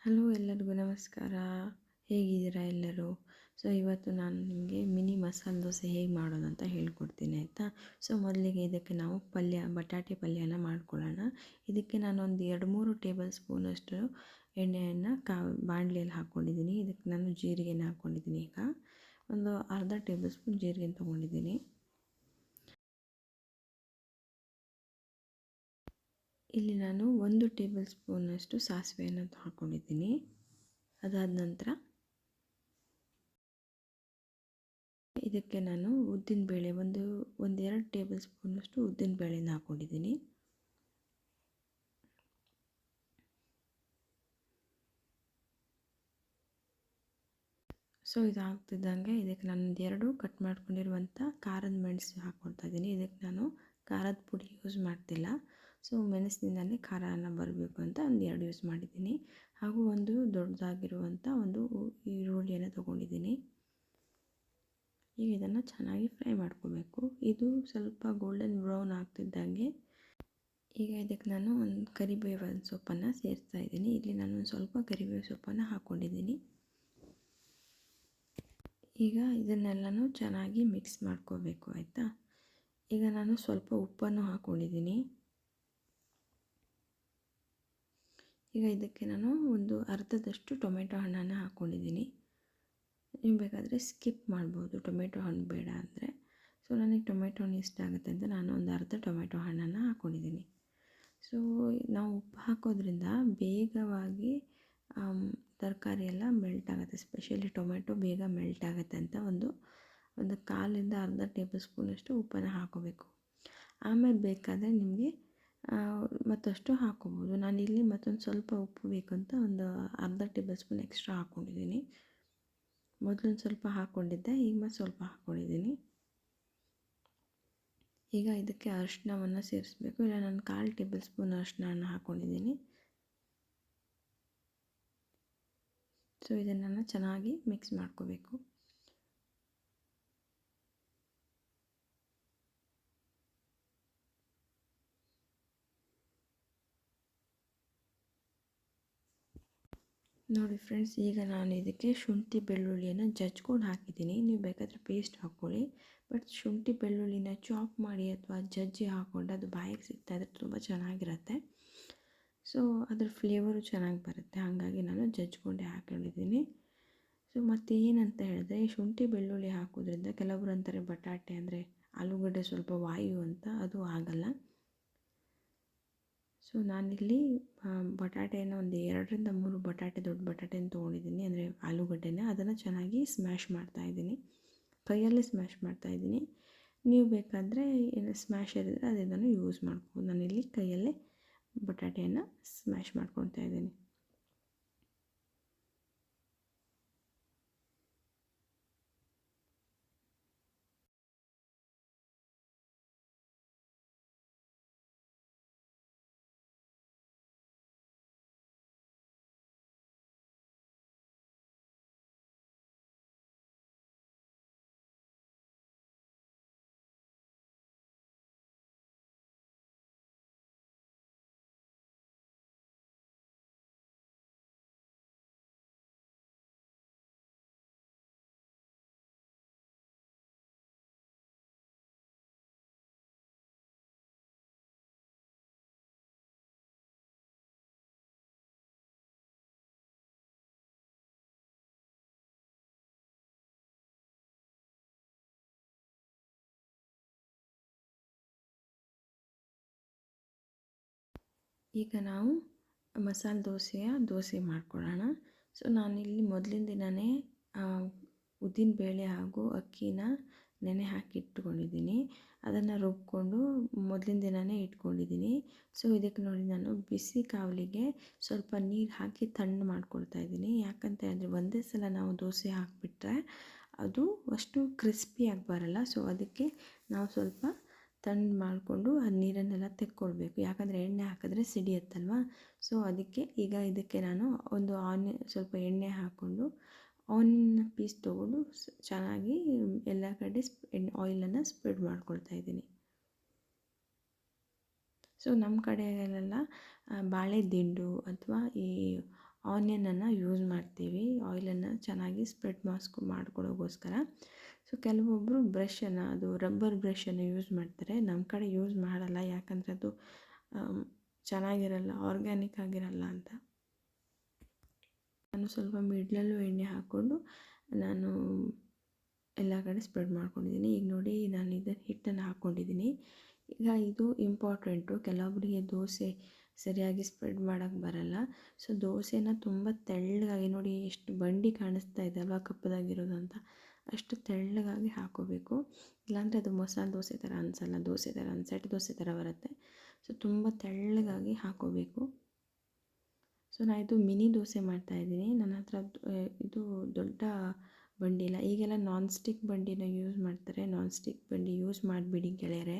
Hello ಎಲ್ಲರಿಗೂ ನಮಸ್ಕಾರ. ಹೇಗಿದ್ದೀರಾ ಎಲ್ಲರೂ? ಸೊ ಇವತ್ತು ನಾನು ನಿಮಗೆ ಮಿನಿ ಮಸಾಲೆ ದೋಸೆ ಹೇಗೆ ಮಾಡೋದು ಅಂತ ಹೇಳ್ಕೊಡ್ತೀನಿ ಆಯಿತಾ. ಸೊ ಮೊದಲಿಗೆ ಇದಕ್ಕೆ ನಾವು ಬಟಾಟೆ ಪಲ್ಯನ ಮಾಡ್ಕೊಳ್ಳೋಣ. ಇದಕ್ಕೆ ನಾನು ಒಂದು 2-3 ಟೇಬಲ್ ಸ್ಪೂನಷ್ಟು ಎಣ್ಣೆಯನ್ನು ಬಾಣಲೆಯಲ್ಲಿ ಹಾಕ್ಕೊಂಡಿದ್ದೀನಿ. ಇದಕ್ಕೆ ನಾನು ಜೀರಿಗೆನ ಹಾಕ್ಕೊಂಡಿದ್ದೀನಿ. ಈಗ ಒಂದು ಅರ್ಧ ಟೇಬಲ್ ಸ್ಪೂನ್ ಜೀರಿಗೆ ತೊಗೊಂಡಿದ್ದೀನಿ. ಇಲ್ಲಿ ನಾನು 1 ಟೇಬಲ್ ಸ್ಪೂನಷ್ಟು ಸಾಸಿವೆಯನ್ನು ಹಾಕ್ಕೊಂಡಿದ್ದೀನಿ. ಅದಾದ ನಂತರ ಇದಕ್ಕೆ ನಾನು ಉದ್ದಿನಬೇಳೆ ಒಂದೆರಡು ಟೇಬಲ್ ಸ್ಪೂನಷ್ಟು ಉದ್ದಿನಬೇಳೆನ ಹಾಕ್ಕೊಂಡಿದ್ದೀನಿ. ಸೊ ಇದು ಹಾಕ್ತಿದ್ದಂಗೆ ಇದಕ್ಕೆ ನಾನು ಒಂದೆರಡು ಕಟ್ ಮಾಡ್ಕೊಂಡಿರುವಂಥ ಖಾರದ ಮೆಣಸು ಹಾಕ್ಕೊಳ್ತಾ ಇದ್ದೀನಿ. ಇದಕ್ಕೆ ನಾನು ಖಾರದ ಪುಡಿ ಯೂಸ್ ಮಾಡ್ತಿಲ್ಲ. ಸೊ ಮೆಣಸಿನಿಂದಲೇ ಖಾರನ ಬರಬೇಕು ಅಂತ ಒಂದೆರಡು ಯೂಸ್ ಮಾಡಿದ್ದೀನಿ. ಹಾಗೂ ಒಂದು ದೊಡ್ಡದಾಗಿರುವಂಥ ಒಂದು ಈರುಳ್ಳಿಯನ್ನು ತೊಗೊಂಡಿದ್ದೀನಿ. ಈಗ ಇದನ್ನು ಚೆನ್ನಾಗಿ ಫ್ರೈ ಮಾಡ್ಕೋಬೇಕು. ಇದು ಸ್ವಲ್ಪ ಗೋಲ್ಡನ್ ಬ್ರೌನ್ ಆಗ್ತಿದ್ದಂಗೆ ಈಗ ಇದಕ್ಕೆ ನಾನು ಒಂದು ಕರಿಬೇವಿನ ಸೊಪ್ಪನ್ನು ಸೇರಿಸ್ತಾ ಇದ್ದೀನಿ. ಇಲ್ಲಿ ನಾನು ಒಂದು ಸ್ವಲ್ಪ ಕರಿಬೇವು ಸೊಪ್ಪನ್ನು ಹಾಕ್ಕೊಂಡಿದ್ದೀನಿ. ಈಗ ಇದನ್ನೆಲ್ಲನೂ ಚೆನ್ನಾಗಿ ಮಿಕ್ಸ್ ಮಾಡ್ಕೋಬೇಕು ಆಯಿತಾ. ಈಗ ನಾನು ಸ್ವಲ್ಪ ಉಪ್ಪನ್ನು ಹಾಕ್ಕೊಂಡಿದ್ದೀನಿ. ಈಗ ಇದಕ್ಕೆ ನಾನು ಒಂದು ಅರ್ಧದಷ್ಟು ಟೊಮೆಟೊ ಹಣ್ಣನ್ನು ಹಾಕ್ಕೊಂಡಿದ್ದೀನಿ. ನೀವು ಬೇಕಾದರೆ ಸ್ಕಿಪ್ ಮಾಡ್ಬೋದು, ಟೊಮೆಟೊ ಹಣ್ಣು ಬೇಡ ಅಂದರೆ. ಸೊ ನನಗೆ ಟೊಮೆಟೊ ಹಣ್ಣು ಇಷ್ಟ ಆಗುತ್ತೆ ಅಂತ ನಾನು ಒಂದು ಅರ್ಧ ಟೊಮೆಟೊ ಹಣ್ಣನ್ನು ಹಾಕ್ಕೊಂಡಿದ್ದೀನಿ. ಸೊ ನಾವು ಉಪ್ಪು ಹಾಕೋದ್ರಿಂದ ಬೇಗವಾಗಿ ತರಕಾರಿ ಎಲ್ಲ ಮೆಲ್ಟ್ ಆಗುತ್ತೆ. ಸ್ಪೆಷಲಿ ಟೊಮೆಟೊ ಬೇಗ ಮೆಲ್ಟ್ ಆಗುತ್ತೆ ಅಂತ ಒಂದು ಕಾಲಿಂದ ಅರ್ಧ ಟೇಬಲ್ ಸ್ಪೂನಷ್ಟು ಉಪ್ಪನ್ನು ಹಾಕೋಬೇಕು. ಆಮೇಲೆ ಬೇಕಾದರೆ ನಿಮಗೆ ಮತ್ತಷ್ಟು ಹಾಕ್ಕೋಬೋದು. ನಾನಿಲ್ಲಿ ಮತ್ತೊಂದು ಸ್ವಲ್ಪ ಉಪ್ಪು ಬೇಕು ಅಂತ ಒಂದು ಅರ್ಧ ಟೇಬಲ್ ಸ್ಪೂನ್ ಎಕ್ಸ್ಟ್ರಾ ಹಾಕ್ಕೊಂಡಿದ್ದೀನಿ. ಮೊದಲೊಂದು ಸ್ವಲ್ಪ ಹಾಕ್ಕೊಂಡಿದ್ದೆ, ಈಗ ಮತ್ತೆ ಸ್ವಲ್ಪ ಹಾಕ್ಕೊಂಡಿದ್ದೀನಿ. ಈಗ ಇದಕ್ಕೆ ಅರಿಶಿನವನ್ನು ಸೇರಿಸ್ಬೇಕು. ಇಲ್ಲ ನಾನು 1/4 ಟೇಬಲ್ ಸ್ಪೂನ್ ಅರಿಶಿನವನ್ನು ಹಾಕ್ಕೊಂಡಿದ್ದೀನಿ. ಸೊ ಇದನ್ನು ಚೆನ್ನಾಗಿ ಮಿಕ್ಸ್ ಮಾಡ್ಕೋಬೇಕು. ನೋಡಿ ಫ್ರೆಂಡ್ಸ್, ಈಗ ನಾನು ಇದಕ್ಕೆ ಶುಂಠಿ ಬೆಳ್ಳುಳ್ಳಿಯನ್ನು ಜಜ್ಕೊಂಡು ಹಾಕಿದ್ದೀನಿ. ನೀವು ಬೇಕಾದರೆ ಪೇಸ್ಟ್ ಹಾಕ್ಕೊಳ್ಳಿ. ಬಟ್ ಶುಂಠಿ ಬೆಳ್ಳುಳ್ಳಿನ ಚಾಪ್ ಮಾಡಿ ಅಥವಾ ಜಜ್ಜಿ ಹಾಕ್ಕೊಂಡು ಅದು ಬಾಯಿಗೆ ಸಿಗ್ತಾ ಇದ್ರೆ ತುಂಬ ಚೆನ್ನಾಗಿರುತ್ತೆ. ಸೊ ಅದ್ರ ಫ್ಲೇವರು ಚೆನ್ನಾಗಿ ಬರುತ್ತೆ. ಹಾಗಾಗಿ ನಾನು ಜಜ್ಕೊಂಡೆ ಹಾಕ್ಕೊಂಡಿದ್ದೀನಿ. ಸೊ ಮತ್ತೇನಂತ ಹೇಳಿದ್ರೆ, ಈ ಶುಂಠಿ ಬೆಳ್ಳುಳ್ಳಿ ಹಾಕೋದ್ರಿಂದ ಕೆಲವರು ಅಂತಾರೆ ಬಟಾಟೆ ಅಂದರೆ ಆಲೂಗಡ್ಡೆ ಸ್ವಲ್ಪ ವಾಯು ಅಂತ. ಅದು ಆಗಲ್ಲ. ಸೊ ನಾನಿಲ್ಲಿ ಬಟಾಟೆಯನ್ನು ಒಂದು 2-3 ಬಟಾಟೆ, ದೊಡ್ಡ ಬಟಾಟೆನ ತೊಗೊಂಡಿದ್ದೀನಿ, ಅಂದರೆ ಆಲೂಗಡ್ಡೆನ. ಅದನ್ನು ಚೆನ್ನಾಗಿ ಸ್ಮ್ಯಾಶ್ ಮಾಡ್ತಾಯಿದ್ದೀನಿ, ಕೈಯಲ್ಲೇ ಸ್ಮ್ಯಾಶ್ ಮಾಡ್ತಾಯಿದ್ದೀನಿ. ನೀವು ಬೇಕಾದರೆ ಏನು ಸ್ಮ್ಯಾಶರ್ ಇದ್ದರೆ ಅದನ್ನು ಯೂಸ್ ಮಾಡ್ಬೋದು. ನಾನಿಲ್ಲಿ ಕೈಯಲ್ಲೇ ಬಟಾಟೆಯನ್ನು ಸ್ಮ್ಯಾಶ್ ಮಾಡ್ಕೊತಾ ಇದ್ದೀನಿ. ಈಗ ನಾವು ಮಸಾಲೆ ದೋಸೆ ಮಾಡ್ಕೊಳ್ಳೋಣ. ಸೊ ನಾನಿಲ್ಲಿ ಮೊದಲಿನ ದಿನವೇ ಉದ್ದಿನಬೇಳೆ ಹಾಗೂ ಅಕ್ಕಿನ ನೆನೆ ಹಾಕಿ ಇಟ್ಕೊಂಡಿದ್ದೀನಿ. ಅದನ್ನು ರುಬ್ಕೊಂಡು ಮೊದಲಿನ ದಿನವೇ ಇಟ್ಕೊಂಡಿದ್ದೀನಿ. ಸೊ ಇದಕ್ಕೆ ನೋಡಿ, ನಾನು ಬಿಸಿ ಕಾವಲಿಗೆ ಸ್ವಲ್ಪ ನೀರು ಹಾಕಿ ತಣ್ಣಗೆ ಮಾಡ್ಕೊಳ್ತಾ ಇದ್ದೀನಿ. ಯಾಕಂತ ಹೇಳಿದ್ರೆ ಒಂದೇ ಸಲ ನಾವು ದೋಸೆ ಹಾಕಿಬಿಟ್ರೆ ಅದು ಅಷ್ಟು ಕ್ರಿಸ್ಪಿಯಾಗಿ ಬರಲ್ಲ. ಸೊ ಅದಕ್ಕೆ ನಾವು ಸ್ವಲ್ಪ ತಣ್ಣಗೆ ಮಾಡಿಕೊಂಡು ಆ ನೀರನ್ನೆಲ್ಲ ತೆಕ್ಕೊಳ್ಬೇಕು. ಯಾಕಂದರೆ ಎಣ್ಣೆ ಹಾಕಿದ್ರೆ ಸಿಡಿಯುತ್ತಲ್ವ. ಸೊ ಅದಕ್ಕೆ ಈಗ ಇದಕ್ಕೆ ನಾನು ಒಂದು ಸ್ವಲ್ಪ ಎಣ್ಣೆ ಹಾಕ್ಕೊಂಡು ಆನಿಯನ್ ಪೀಸ್ ತೊಗೊಂಡು ಚೆನ್ನಾಗಿ ಎಲ್ಲ ಕಡೆ ಆಯಿಲನ್ನು ಸ್ಪ್ರೆಡ್ ಮಾಡ್ಕೊಳ್ತಾ ಇದ್ದೀನಿ. ಸೊ ನಮ್ಮ ಕಡೆಯಲ್ಲೆಲ್ಲ ಬಾಳೆ ದಿಂಡು ಅಥವಾ ಈ ಆನಿಯನನ್ನು ಯೂಸ್ ಮಾಡ್ತೀವಿ, ಆಯಿಲನ್ನು ಚೆನ್ನಾಗಿ ಸ್ಪ್ರೆಡ್ ಮಾಡ್ಕೊಳ್ಳೋಗೋಸ್ಕರ. ಸೊ ಕೆಲವೊಬ್ಬರು ಬ್ರಷನ್ನು, ಅದು ರಬ್ಬರ್ ಬ್ರಷನ್ನು ಯೂಸ್ ಮಾಡ್ತಾರೆ. ನಮ್ಮ ಕಡೆ ಯೂಸ್ ಮಾಡಲ್ಲ, ಯಾಕಂದರೆ ಅದು ಚೆನ್ನಾಗಿರಲ್ಲ, ಆರ್ಗ್ಯಾನಿಕ್ ಆಗಿರಲ್ಲ ಅಂತ. ನಾನು ಸ್ವಲ್ಪ ಮಿಡ್ಲಲ್ಲೂ ಎಣ್ಣೆ ಹಾಕ್ಕೊಂಡು ನಾನು ಎಲ್ಲ ಕಡೆ ಸ್ಪ್ರೆಡ್ ಮಾಡ್ಕೊಂಡಿದ್ದೀನಿ. ಈಗ ನೋಡಿ, ನಾನು ಇದನ್ನು ಹಿಟ್ಟನ್ನು ಹಾಕ್ಕೊಂಡಿದ್ದೀನಿ. ಈಗ ಇದು ಇಂಪಾರ್ಟೆಂಟು, ಕೆಲವೊಬ್ಬರಿಗೆ ದೋಸೆ ಸರಿಯಾಗಿ ಸ್ಪ್ರೆಡ್ ಮಾಡೋಕ್ಕೆ ಬರಲ್ಲ. ಸೊ ದೋಸೆನ ತುಂಬ ತೆಳ್ಳಗಾಗಿ, ನೋಡಿ ಎಷ್ಟು ಬಂಡಿ ಕಾಣಿಸ್ತಾ ಇದೆ ಅಲ್ವಾ ಕಪ್ಪದಾಗಿರೋದು ಅಂತ, ಅಷ್ಟು ತೆಳ್ಳಗಾಗಿ ಹಾಕೋಬೇಕು. ಇಲ್ಲಾಂದರೆ ಅದು ಮಸಾಲೆ ದೋಸೆ ಥರ ಅನಿಸಲ್ಲ, ಸೆಟ್ ದೋಸೆ ಥರ ಬರುತ್ತೆ. ಸೊ ತುಂಬ ತೆಳ್ಳಗಾಗಿ ಹಾಕೋಬೇಕು. ಸೊ ನಾನು ಇದು ಮಿನಿ ದೋಸೆ ಮಾಡ್ತಾಯಿದ್ದೀನಿ. ನನ್ನ ಹತ್ರ ಇದು ದೊಡ್ಡ ಬಂಡಿ ಇಲ್ಲ. ಈಗೆಲ್ಲ ನಾನ್ ಸ್ಟಿಕ್ ಬಂಡಿನ ಯೂಸ್ ಮಾಡ್ತಾರೆ. ನಾನ್ ಸ್ಟಿಕ್ ಬಂಡಿ ಯೂಸ್ ಮಾಡಿಬಿಡಿ ಗೆಳೆಯರೆ,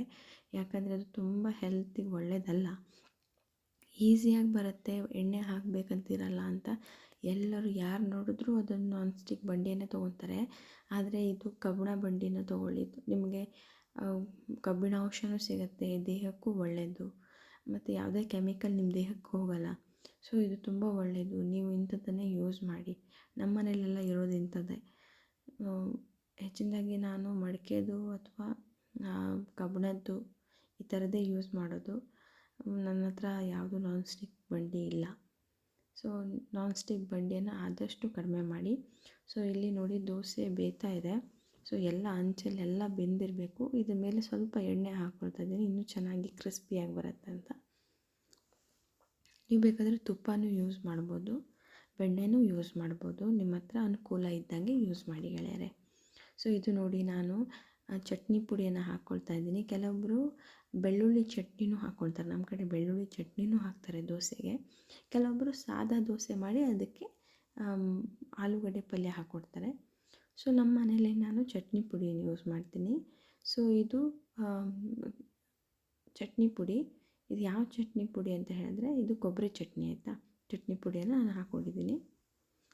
ಯಾಕಂದರೆ ಅದು ತುಂಬ ಹೆಲ್ತಿಗೆ ಒಳ್ಳೆಯದಲ್ಲ. ಈಸಿಯಾಗಿ ಬರುತ್ತೆ, ಎಣ್ಣೆ ಹಾಕಬೇಕಂತಿರಲ್ಲ ಅಂತ ಎಲ್ಲರೂ ಯಾರು ನೋಡಿದ್ರೂ ಅದನ್ನು ನಾನ್ ಸ್ಟಿಕ್ ಬಂಡಿಯನ್ನೇ ತೊಗೊತಾರೆ. ಆದರೆ ಇದು ಕಬ್ಬಿಣ ಬಂಡಿನ ತೊಗೊಳ್ಳಿ, ನಿಮಗೆ ಕಬ್ಬಿಣಾಂಶನೂ ಸಿಗುತ್ತೆ, ದೇಹಕ್ಕೂ ಒಳ್ಳೆಯದು, ಮತ್ತು ಯಾವುದೇ ಕೆಮಿಕಲ್ ನಿಮ್ಮ ದೇಹಕ್ಕೆ ಹೋಗಲ್ಲ. ಸೊ ಇದು ತುಂಬ ಒಳ್ಳೆಯದು, ನೀವು ಇಂಥದ್ದನ್ನೇ ಯೂಸ್ ಮಾಡಿ. ನಮ್ಮ ಮನೆಯಲ್ಲೆಲ್ಲ ಇರೋದು ಇಂಥದ್ದೇ. ಹೆಚ್ಚಿನದಾಗಿ ನಾನು ಮಡಿಕೆದು ಅಥವಾ ಕಬ್ಬಿಣದ್ದು ಈ ಥರದ್ದೇ ಯೂಸ್ ಮಾಡೋದು. ನನ್ನ ಹತ್ರ ಯಾವುದು ನಾನ್ ಸ್ಟಿಕ್ ಬಂಡಿ ಇಲ್ಲ. ಸೊ ನಾನ್ ಸ್ಟಿಕ್ ಬಂಡಿಯನ್ನು ಆದಷ್ಟು ಕಡಿಮೆ ಮಾಡಿ. ಸೊ ಇಲ್ಲಿ ನೋಡಿ ದೋಸೆ ಬೇಯ್ತಾ ಇದೆ. ಸೊ ಎಲ್ಲ ಅಂಚಲ್ಲೆಲ್ಲ ಬೆಂದಿರಬೇಕು. ಇದ್ರ ಮೇಲೆ ಸ್ವಲ್ಪ ಎಣ್ಣೆ ಹಾಕ್ಕೊಳ್ತಾ ಇದ್ದೀನಿ, ಇನ್ನೂ ಚೆನ್ನಾಗಿ ಕ್ರಿಸ್ಪಿಯಾಗಿ ಬರುತ್ತೆ ಅಂತ. ನೀವು ಬೇಕಾದರೆ ತುಪ್ಪನೂ ಯೂಸ್ ಮಾಡ್ಬೋದು, ಬೆಣ್ಣೆನೂ ಯೂಸ್ ಮಾಡ್ಬೋದು, ನಿಮ್ಮ ಹತ್ರ ಅನುಕೂಲ ಇದ್ದಂಗೆ ಯೂಸ್ ಮಾಡಿ ಗೆಳೆಯರೆ. ಸೊ ಇದು ನೋಡಿ, ನಾನು ಚಟ್ನಿ ಪುಡಿಯನ್ನು ಹಾಕ್ಕೊಳ್ತಾ ಇದ್ದೀನಿ. ಕೆಲವೊಬ್ಬರು ಬೆಳ್ಳುಳ್ಳಿ ಚಟ್ನಿನೂ ಹಾಕ್ಕೊಳ್ತಾರೆ, ನಮ್ಮ ಕಡೆ ಬೆಳ್ಳುಳ್ಳಿ ಚಟ್ನಿನೂ ಹಾಕ್ತಾರೆ ದೋಸೆಗೆ. ಕೆಲವೊಬ್ಬರು ಸಾದಾ ದೋಸೆ ಮಾಡಿ ಅದಕ್ಕೆ ಆಲೂಗಡ್ಡೆ ಪಲ್ಯ ಹಾಕ್ಕೊಡ್ತಾರೆ. ಸೊ ನಮ್ಮ ಮನೇಲಿ ನಾನು ಚಟ್ನಿ ಪುಡಿಯನ್ನು ಯೂಸ್ ಮಾಡ್ತೀನಿ. ಸೊ ಇದು ಚಟ್ನಿ ಪುಡಿ. ಇದು ಯಾವ ಚಟ್ನಿ ಪುಡಿ ಅಂತ ಹೇಳಿದ್ರೆ ಇದು ಕೊಬ್ಬರಿ ಚಟ್ನಿ, ಆಯಿತಾ. ಚಟ್ನಿ ಪುಡಿಯನ್ನು ನಾನು ಹಾಕ್ಕೊಂಡಿದ್ದೀನಿ.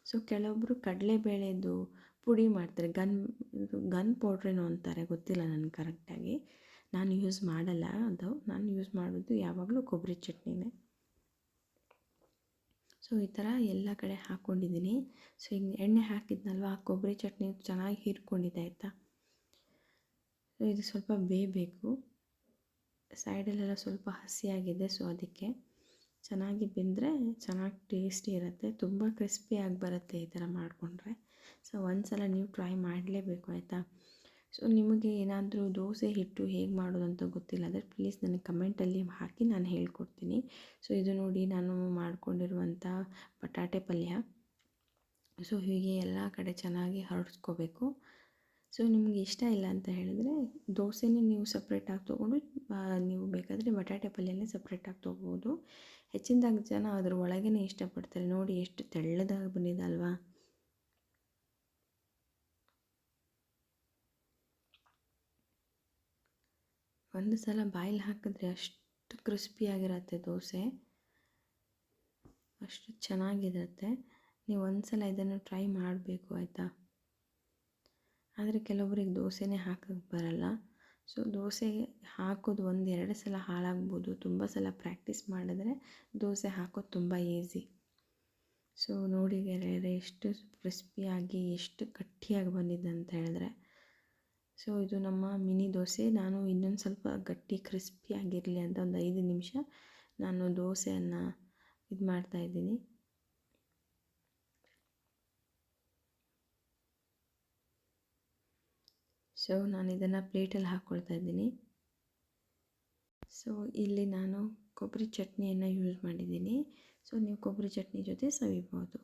ಸೊ ಕೆಲವೊಬ್ಬರು ಕಡಲೆಬೇಳೆದು ಪುಡಿ ಮಾಡ್ತಾರೆ, ಗನ್ ಪೌಡ್ರೇನೋ ಅಂತಾರೆ, ಗೊತ್ತಿಲ್ಲ ನನಗೆ ಕರೆಕ್ಟಾಗಿ. ನಾನು ಯೂಸ್ ಮಾಡಲ್ಲ ಅದು, ನಾನು ಯೂಸ್ ಮಾಡೋದು ಯಾವಾಗಲೂ ಕೊಬ್ಬರಿ ಚಟ್ನಿನೇ. ಸೊ ಈ ಥರ ಎಲ್ಲ ಕಡೆ ಹಾಕ್ಕೊಂಡಿದ್ದೀನಿ. ಸೊ ಈಗ ಎಣ್ಣೆ ಹಾಕಿದ್ನಲ್ವ, ಆ ಕೊಬ್ಬರಿ ಚಟ್ನಿ ಚೆನ್ನಾಗಿ ಹೀರ್ಕೊಂಡಿದೆ, ಆಯಿತಾ. ಸೊ ಇದು ಸ್ವಲ್ಪ ಬೇಯಬೇಕು, ಸೈಡಲ್ಲೆಲ್ಲ ಸ್ವಲ್ಪ ಹಸಿಯಾಗಿದೆ. ಸೊ ಅದಕ್ಕೆ ಚೆನ್ನಾಗಿ ಬೆಂದರೆ ಚೆನ್ನಾಗಿ ಟೇಸ್ಟಿ ಇರುತ್ತೆ, ತುಂಬ ಕ್ರಿಸ್ಪಿಯಾಗಿ ಬರುತ್ತೆ ಈ ಥರ ಮಾಡಿಕೊಂಡ್ರೆ. ಸೊ ಒಂದು ಸಲ ನೀವು ಟ್ರೈ ಮಾಡಲೇಬೇಕು, ಆಯಿತಾ. ಸೊ ನಿಮಗೆ ಏನಾದರೂ ದೋಸೆ ಹಿಟ್ಟು ಹೇಗೆ ಮಾಡೋದು ಅಂತ ಗೊತ್ತಿಲ್ಲ ಅಂದರೆ ಪ್ಲೀಸ್ ನನಗೆ ಕಮೆಂಟಲ್ಲಿ ಹಾಕಿ, ನಾನು ಹೇಳ್ಕೊಡ್ತೀನಿ. ಸೊ ಇದು ನೋಡಿ, ನಾನು ಮಾಡ್ಕೊಂಡಿರುವಂಥ ಬಟಾಟೆ ಪಲ್ಯ. ಸೊ ಹೀಗೆ ಎಲ್ಲ ಕಡೆ ಚೆನ್ನಾಗಿ ಹರಡಿಸ್ಕೋಬೇಕು. ಸೊ ನಿಮ್ಗೆ ಇಷ್ಟ ಇಲ್ಲ ಅಂತ ಹೇಳಿದ್ರೆ ದೋಸೆನೇ ನೀವು ಸಪ್ರೇಟಾಗಿ ತೊಗೊಂಡು ನೀವು ಬೇಕಾದರೆ ಬಟಾಟೆ ಪಲ್ಯನೇ ಸಪ್ರೇಟಾಗಿ ತೊಗೋಬೋದು. ಹೆಚ್ಚಿನದಾಗಿ ಜನ ಅದ್ರ ಒಳಗೇ ಇಷ್ಟಪಡ್ತಾರೆ. ನೋಡಿ ಎಷ್ಟು ತೆಳ್ಳದಾಗಿ ಬಂದಿದೆ ಅಲ್ವಾ. ಒಂದು ಸಲ ಬಾಯಲ್ಲಿ ಹಾಕಿದ್ರೆ ಅಷ್ಟು ಕ್ರಿಸ್ಪಿಯಾಗಿರುತ್ತೆ ದೋಸೆ, ಅಷ್ಟು ಚೆನ್ನಾಗಿರುತ್ತೆ. ನೀವು ಒಂದು ಸಲ ಇದನ್ನು ಟ್ರೈ ಮಾಡಬೇಕು, ಆಯಿತಾ. ಆದರೆ ಕೆಲವೊಬ್ಬರಿಗೆ ದೋಸೆನೇ ಹಾಕೋಕ್ಕೆ ಬರಲ್ಲ. ಸೊ ದೋಸೆ ಹಾಕೋದು 1-2 ಸಲ ಹಾಳಾಗ್ಬೋದು, ತುಂಬ ಸಲ ಪ್ರಾಕ್ಟೀಸ್ ಮಾಡಿದ್ರೆ ದೋಸೆ ಹಾಕೋದು ತುಂಬ ಈಸಿ. ಸೊ ನೋಡಿ ಗೆಳೆಯರೆ, ಎಷ್ಟು ಕ್ರಿಸ್ಪಿಯಾಗಿ ಎಷ್ಟು ಗಟ್ಟಿಯಾಗಿ ಬಂದಿದೆ ಅಂತ ಹೇಳಿದ್ರೆ. ಸೊ ಇದು ನಮ್ಮ ಮಿನಿ ದೋಸೆ. ನಾನು ಇನ್ನೊಂದು ಸ್ವಲ್ಪ ಗಟ್ಟಿ ಕ್ರಿಸ್ಪಿಯಾಗಿರಲಿ ಅಂತ ಒಂದು 5 ನಿಮಿಷ ನಾನು ದೋಸೆಯನ್ನು ಇದು ಮಾಡ್ತಾಯಿದ್ದೀನಿ. ಸೊ ನಾನು ಇದನ್ನು ಪ್ಲೇಟಲ್ಲಿ ಹಾಕ್ಕೊಳ್ತಾ ಇದ್ದೀನಿ. ಸೊ ಇಲ್ಲಿ ನಾನು ಕೊಬ್ಬರಿ ಚಟ್ನಿಯನ್ನು ಯೂಸ್ ಮಾಡಿದ್ದೀನಿ. ಸೊ ನೀವು ಕೊಬ್ಬರಿ ಚಟ್ನಿ ಜೊತೆ ಸವಿಬೋದು.